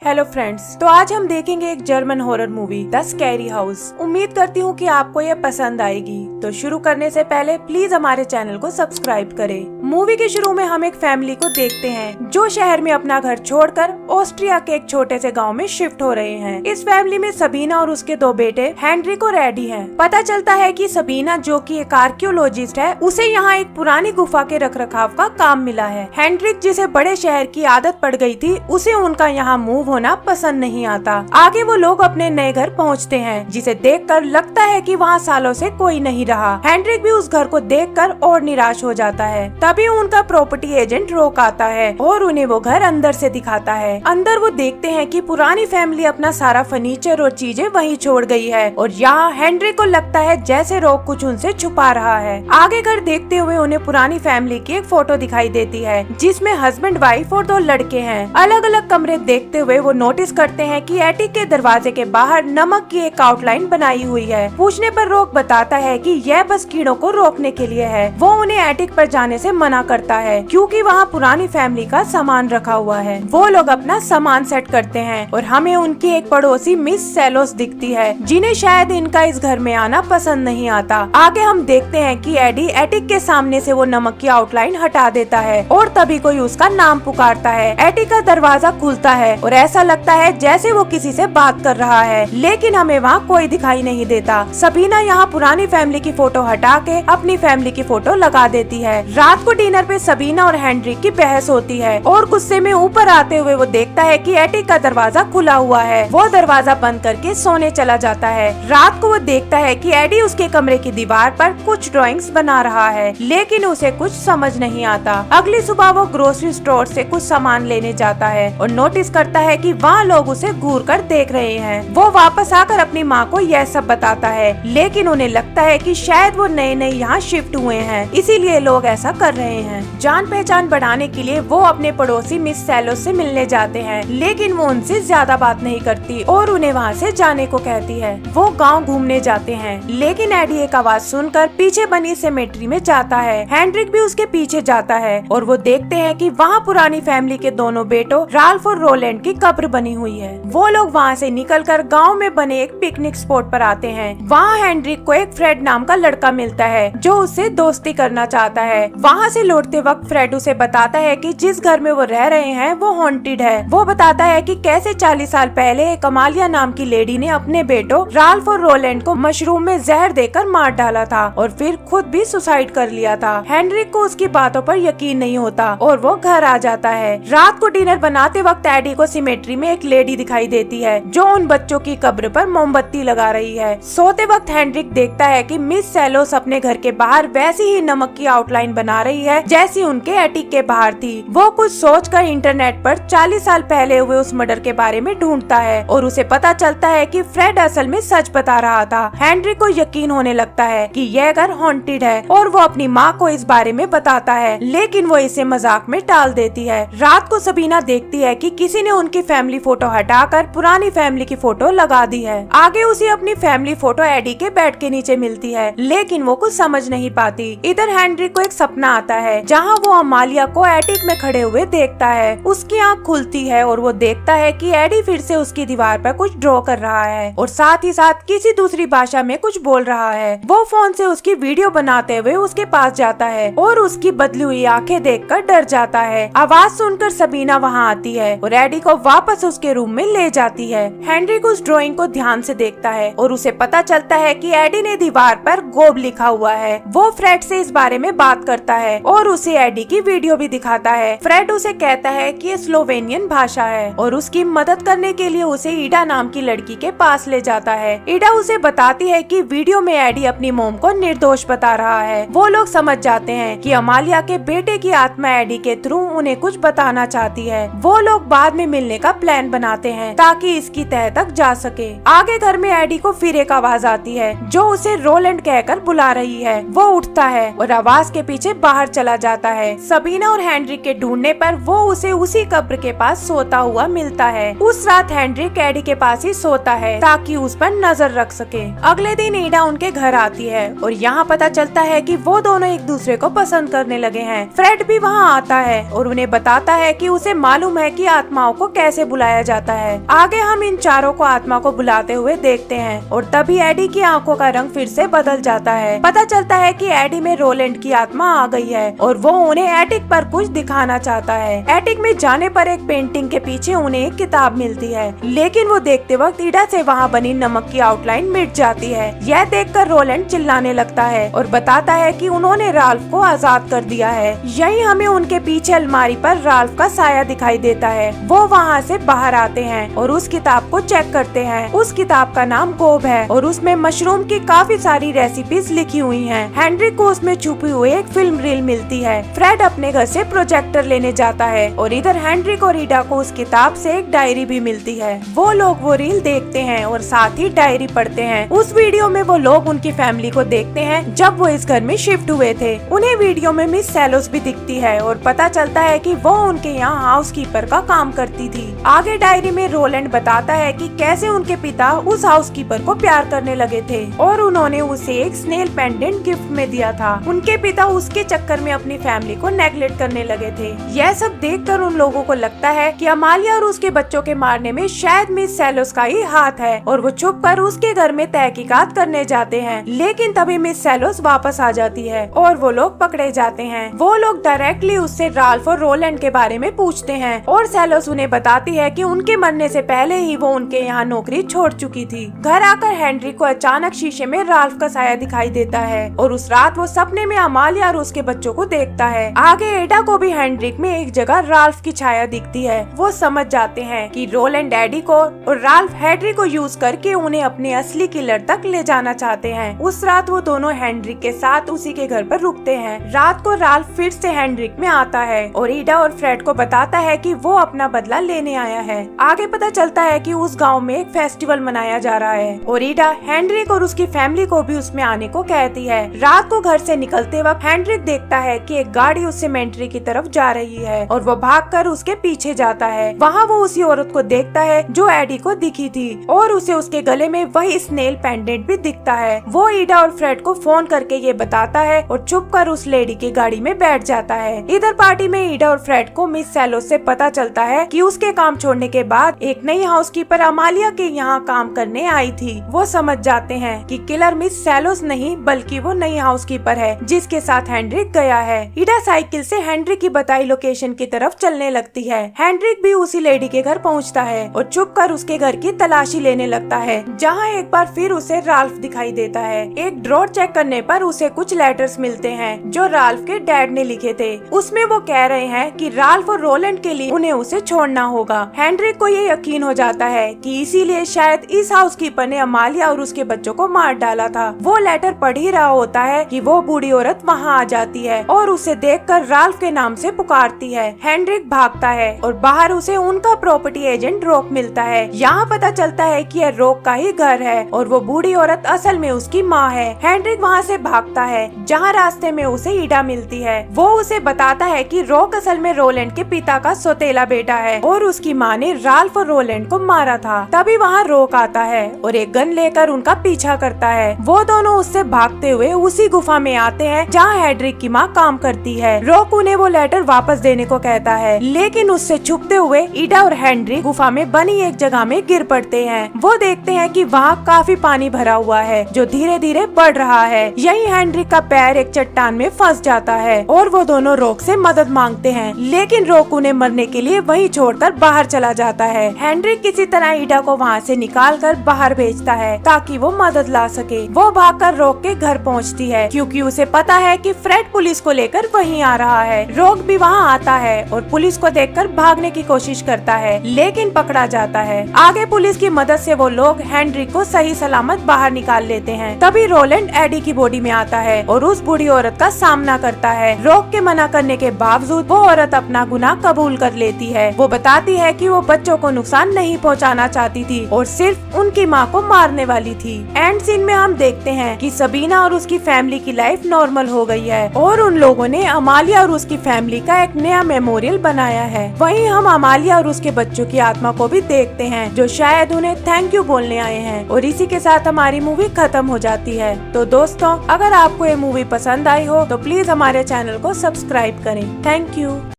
Hello friends, तो आज हम देखेंगे एक German horror movie the scary house. उम्मीद करती हूँ कि आपको ये पसंद आएगी। तो शुरू करने से पहले प्लीज हमारे चैनल को सब्सक्राइब करें। मूवी के शुरू में हम एक फैमिली को देखते हैं जो शहर में अपना घर छोड़कर ऑस्ट्रिया के एक छोटे से गाँव में शिफ्ट हो रहे हैं। इस फैमिली में सबीना और उसके दो बेटे हेनरिक और एडी हैं। पता चलता है कि सबीना, जो कि एक आर्कियोलॉजिस्ट है, उसे यहाँ एक पुरानी गुफा के रखरखाव का काम मिला है। हेनरिक, जिसे बड़े शहर की आदत पड़ गई थी, उसे उनका यहाँ मूव होना पसंद नहीं आता। आगे वो लोग अपने नए घर पहुँचते हैं, जिसे देखकर लगता है कि वहाँ सालों से कोई नहीं रहा। हेनरिक भी उस घर को देखकर और निराश हो जाता है। तभी उनका प्रॉपर्टी एजेंट रोक आता है और उन्हें वो घर अंदर से दिखाता है। अंदर वो देखते हैं कि पुरानी फैमिली अपना सारा फर्नीचर और चीजें वहीं छोड़ गई है और यहाँ हेनरिक को लगता है जैसे रोक कुछ उनसे छुपा रहा है। आगे घर देखते हुए उन्हें पुरानी फैमिली की एक फोटो दिखाई देती है, जिसमें हस्बैंड, वाइफ और दो लड़के हैं। अलग अलग कमरे देखते हुए वो नोटिस करते हैं कि एटिक के दरवाजे के बाहर नमक की एक आउटलाइन बनाई हुई है। पूछने पर रोक बताता है कि यह बस कीड़ों को रोकने के लिए है। वो उन्हें एटिक पर जाने से मना करता है क्योंकि वहाँ पुरानी फैमिली का सामान रखा हुआ है। वो लोग अपना सामान सेट करते हैं और हमें उनकी एक पड़ोसी मिस सेलोस दिखती है, जिन्हें शायद इनका इस घर में आना पसंद नहीं आता। आगे हम देखते हैं कि एडी एटिक के सामने से वो नमक की आउटलाइन हटा देता है और तभी कोई उसका नाम पुकारता है। एटिक का दरवाजा खुलता है और ऐसा लगता है जैसे वो किसी से बात कर रहा है, लेकिन हमें वहाँ कोई दिखाई नहीं देता। सबीना यहाँ पुरानी फैमिली की फोटो हटा के अपनी फैमिली की फोटो लगा देती है। रात को डिनर पे सबीना और हेनरिक की बहस होती है और गुस्से में ऊपर आते हुए वो देखता है कि एटिक का दरवाजा खुला हुआ है। वो दरवाजा बंद करके सोने चला जाता है। रात को वो देखता है कि एडी उसके कमरे की दीवार पर कुछ ड्राइंग्स बना रहा है, लेकिन उसे कुछ समझ नहीं आता। अगली सुबह वो ग्रोसरी स्टोर से कुछ सामान लेने जाता है और नोटिस करता है कि वहाँ लोग उसे घूर कर देख रहे हैं। वो वापस आकर अपनी माँ को यह सब बताता है, लेकिन उन्हें लगता है कि शायद वो नए नए यहाँ शिफ्ट हुए हैं, इसीलिए लोग ऐसा कर रहे हैं। जान पहचान बढ़ाने के लिए वो अपने पड़ोसी मिस सेलोस से मिलने जाते हैं, लेकिन वो उनसे ज्यादा बात नहीं करती और उन्हें वहाँ से जाने को कहती है। वो गाँव घूमने जाते हैं, लेकिन एडी एक आवाज सुनकर पीछे बनी सेमेट्री में जाता है। हेनरिक भी उसके पीछे जाता है और वो देखते हैं कि वहाँ पुरानी फैमिली के दोनों बेटों राल्फ और रोलैंड की कब्र बनी हुई है। वो लोग वहाँ से निकलकर गांव में बने एक पिकनिक स्पॉट पर आते हैं। वहाँ हेनरिक को एक फ्रेड नाम का लड़का मिलता है जो उससे दोस्ती करना चाहता है। वहाँ से लौटते वक्त फ्रेड उसे बताता है कि जिस घर में वो रह रहे हैं वो हॉन्टेड है। वो बताता है कि कैसे 40 साल पहले एक अमालिया नाम की लेडी ने अपने बेटों राल्फ और रोलैंड को मशरूम में जहर देकर मार डाला था और फिर खुद भी सुसाइड कर लिया था। हेनरिक को उसकी बातों पर यकीन नहीं होता और वो घर आ जाता है। रात को डिनर बनाते वक्त एडी को सिमेट्री में एक लेडी दिखाई देती है जो उन बच्चों की कब्र पर मोमबत्ती लगा रही है। सोते वक्त हेनरिक देखता है कि मिस सेलोस अपने घर के बाहर वैसी ही नमक की आउटलाइन बना रही है जैसी उनके एटिक के बाहर थी। वो कुछ सोचकर इंटरनेट पर 40 साल पहले हुए उस मर्डर के बारे में ढूंढता है और उसे पता चलता है कि फ्रेड असल में सच बता रहा था। हेनरिक को यकीन होने लगता है कि यह घर हॉन्टेड है और वो अपनी माँ को इस बारे में बताता है, लेकिन वो इसे मजाक में टाल देती है। रात को सबीना देखती है कि किसी ने उनकी फैमिली फोटो हटाकर पुरानी फैमिली की फोटो लगा दी है। आगे उसे अपनी फैमिली फोटो एडी के बेड के नीचे मिलती है, लेकिन वो कुछ समझ नहीं पाती। इधर हेनरिक को एक सपना आता है जहाँ वो अमालिया को एटिक में खड़े हुए देखता है। उसकी आँख खुलती है और वो देखता है कि एडी फिर से उसकी दीवार पर कुछ ड्रॉ कर रहा है और साथ ही साथ किसी दूसरी भाषा में कुछ बोल रहा है। वो फोन से उसकी वीडियो बनाते हुए उसके पास जाता है और उसकी बदली हुई आंखें देखकर डर जाता है। आवाज सुनकर सबीना वहाँ आती है और एडी को वापस उसके रूम में ले जाती है। हेनरिक उस ड्राइंग को ध्यान से देखता है और उसे पता चलता है कि एडी ने दीवार पर गोब लिखा हुआ है। वो फ्रेड से इस बारे में बात करता है और उसे एडी की वीडियो भी दिखाता है। फ्रेड उसे कहता है कि ये स्लोवेनियन भाषा है और उसकी मदद करने के लिए उसे ईडा नाम की लड़की के पास ले जाता है। ईडा उसे बताती है कि वीडियो में एडी अपनी मोम को निर्दोष बता रहा है। वो लोग समझ जाते हैं कि अमालिया के बेटे की आत्मा एडी के थ्रू उन्हें कुछ बताना चाहती है। वो लोग बाद में मिलने का प्लान बनाते हैं ताकि इसकी तह तक जा सके। आगे घर में एडी को फिर एक आवाज आती है जो उसे रोलैंड कहकर बुला रही है। वो उठता है और आवाज के पीछे बाहर चला जाता है। सबीना और हेनरिक के ढूंढने पर वो उसे उसी कब्र के पास सोता हुआ मिलता है। उस रात हेनरिक एडी के पास ही सोता है ताकि उस पर नजर रख सके। अगले दिन ईडा उनके घर आती है और यहाँ पता चलता है कि वो दोनों एक दूसरे को पसंद करने लगे हैं। फ्रेड भी वहाँ आता है और उन्हें बताता है कि उसे मालूम है कि आत्माओं को कैसे से बुलाया जाता है। आगे हम इन चारों को आत्मा को बुलाते हुए देखते हैं और तभी एडी की आंखों का रंग फिर से बदल जाता है। पता चलता है कि एडी में रोलैंड की आत्मा आ गई है और वो उन्हें एटिक पर कुछ दिखाना चाहता है। एटिक में जाने पर एक पेंटिंग के पीछे उन्हें एक किताब मिलती है, लेकिन वो देखते वक्त ईडा से वहाँ बनी नमक की आउटलाइन मिट जाती है। यह देखकर रोलैंड चिल्लाने लगता है और बताता है कि उन्होंने राल्फ को आजाद कर दिया है। यही हमें उनके पीछे अलमारी पर राल्फ का साया दिखाई देता है। वो वहाँ से बाहर आते हैं और उस किताब को चेक करते हैं। उस किताब का नाम गोब है और उसमें मशरूम की काफी सारी रेसिपीज लिखी हुई हैं। हेनरी को उसमें छुपी हुई एक फिल्म रील मिलती है। फ्रेड अपने घर से प्रोजेक्टर लेने जाता है और इधर हेनरी और ईडा को उस किताब से एक डायरी भी मिलती है। वो लोग वो रील देखते हैं और साथ ही डायरी पढ़ते हैं। उस वीडियो में वो लोग उनकी फैमिली को देखते हैं जब वो इस घर में शिफ्ट हुए थे। उन्हें वीडियो में मिस सैलोस भी दिखती है और पता चलता है कि वो उनके यहाँ हाउसकीपर का काम करती थी। आगे डायरी में रोलैंड बताता है कि कैसे उनके पिता उस हाउसकीपर को प्यार करने लगे थे और उन्होंने उसे एक स्नेल पेंडेंट गिफ्ट में दिया था। उनके पिता उसके चक्कर में अपनी फैमिली को नेग्लेक्ट करने लगे थे। यह सब देखकर उन लोगों को लगता है कि अमालिया और उसके बच्चों के मारने में शायद मिस सैलोस का ही हाथ है और वो छुपकर उसके घर में तहकीकात करने जाते हैं। लेकिन तभी मिस सैलोस वापस आ जाती है और वो लोग पकड़े जाते हैं। वो लोग डायरेक्टली उससे राल्फ और रोलैंड के बारे में पूछते हैं और सैलोस उन्हें बताती है कि उनके मरने से पहले ही वो उनके यहाँ नौकरी छोड़ चुकी थी। घर आकर हेनरी को अचानक शीशे में राल्फ का साया दिखाई देता है और उस रात वो सपने में अमालिया और उसके बच्चों को देखता है। आगे एडा को भी हेनरिक में एक जगह राल्फ की छाया दिखती है। वो समझ जाते हैं कि रोलैंड एडी को और राल्फ हेनरी को यूज करके उन्हें अपने असली किलर तक ले जाना चाहते हैं। उस रात वो दोनों हेनरिक के साथ उसी के घर पर रुकते हैं। रात को राल्फ फिर से हेनरिक में आता है और ईडा और फ्रेड को बताता है कि वो अपना बदला लेने आया है। आगे पता चलता है कि उस गांव में एक फेस्टिवल मनाया जा रहा है और ईडा हेनरिक और उसकी फैमिली को भी उसमें आने को कहती है। रात को घर से निकलते वक्त हेनरिक देखता है कि एक गाड़ी उस सेमेंट्री की तरफ जा रही है और वो भागकर उसके पीछे जाता है। वहाँ वो उसी औरत को देखता है जो एडी को दिखी थी और उसे उसके गले में वही स्नेल पेंडेंट भी दिखता है। वो ईडा और फ्रेड को फोन करके ये बताता है और छुपकर उस लेडी की गाड़ी में बैठ जाता है। इधर पार्टी में ईडा और फ्रेड को मिस सैलोस से पता चलता है कि उसके काम छोड़ने के बाद एक नई हाउसकीपर अमालिया के यहाँ काम करने आई थी। वो समझ जाते हैं कि किलर मिस सैलोस नहीं बल्कि वो नई हाउसकीपर है जिसके साथ हेनरिक गया है। ईडा साइकिल से हेनरिक की बताई लोकेशन की तरफ चलने लगती है। हेनरिक भी उसी लेडी के घर पहुँचता है और छुपकर उसके घर की तलाशी लेने लगता है, जहाँ एक बार फिर उसे राल्फ दिखाई देता है। एक ड्रॉर चेक करने पर उसे कुछ लेटर्स मिलते हैं जो राल्फ के डैड ने लिखे थे। उसमें वो कह रहे हैं कि राल्फ और रोलैंड के लिए उन्हें उसे छोड़ना होगा। हेनरिक को ये यकीन हो जाता है कि इसीलिए शायद इस हाउसकीपर ने अमालिया और उसके बच्चों को मार डाला था। वो लेटर पढ़ ही रहा होता है कि वो बूढ़ी औरत वहाँ आ जाती है और उसे देखकर राल्फ के नाम से पुकारती है। हेनरिक भागता है और बाहर उसे उनका प्रॉपर्टी एजेंट रॉक मिलता है। यहाँ पता चलता है कि यह रॉक का ही घर है और वो बूढ़ी औरत असल में उसकी माँ है। हेनरिक वहाँ से भागता है, जहाँ रास्ते में उसे ईडा मिलती है। वो उसे बताता है कि रॉक असल में रोलैंड के पिता का सौतेला बेटा है और उसकी माँ ने राल्फ और रोलैंड को मारा था। तभी वहाँ रॉक आता है और एक गन लेकर उनका पीछा करता है। वो दोनों उससे भागते हुए उसी गुफा में आते हैं जहाँ हेनरिक की माँ काम करती है। रॉक उन्हें वो लेटर वापस देने को कहता है, लेकिन उससे छुपते हुए ईडा और हेनरिक गुफा में बनी एक जगह में गिर पड़ते हैं। वो देखते हैं कि वहाँ काफी पानी भरा हुआ है जो धीरे धीरे बढ़ रहा है। यही हेनरिक का पैर एक चट्टान में फंस जाता है और वो दोनों रॉक से मदद मांगते हैं, लेकिन रॉक उन्हें मरने के लिए वहीं छोड़कर बाहर चला जाता है। हेनरिक किसी तरह ईडा को वहाँ से निकालकर बाहर भेजता है ताकि वो मदद ला सके। वो भागकर रॉक के घर पहुँचती है क्योंकि उसे पता है कि फ्रेड पुलिस को लेकर वहीं आ रहा है। रॉक भी वहाँ आता है और पुलिस को देखकर भागने की कोशिश करता है, लेकिन पकड़ा जाता है। आगे पुलिस की मदद से वो लोग हेनरिक को सही सलामत बाहर निकाल लेते हैं। तभी रोलैंड एडी की बॉडी में आता है और उस बूढ़ी औरत का सामना करता है। रॉक के मना करने के बावजूद वो औरत अपना गुनाह कबूल कर लेती है। वो बताती है कि वो बच्चों को नुकसान नहीं पहुंचाना चाहती थी और सिर्फ उनकी माँ को मारने वाली थी। एंड सीन में हम देखते हैं कि सबीना और उसकी फैमिली की लाइफ नॉर्मल हो गई है और उन लोगों ने अमालिया और उसकी फैमिली का एक नया मेमोरियल बनाया है। वहीं हम अमालिया और उसके बच्चों की आत्मा को भी देखते हैं जो शायद उन्हें थैंक यू बोलने आए हैं। और इसी के साथ हमारी मूवी खत्म हो जाती है। तो दोस्तों, अगर आपको ये मूवी पसंद आई हो तो प्लीज हमारे चैनल को सब्सक्राइब करें। Thank you.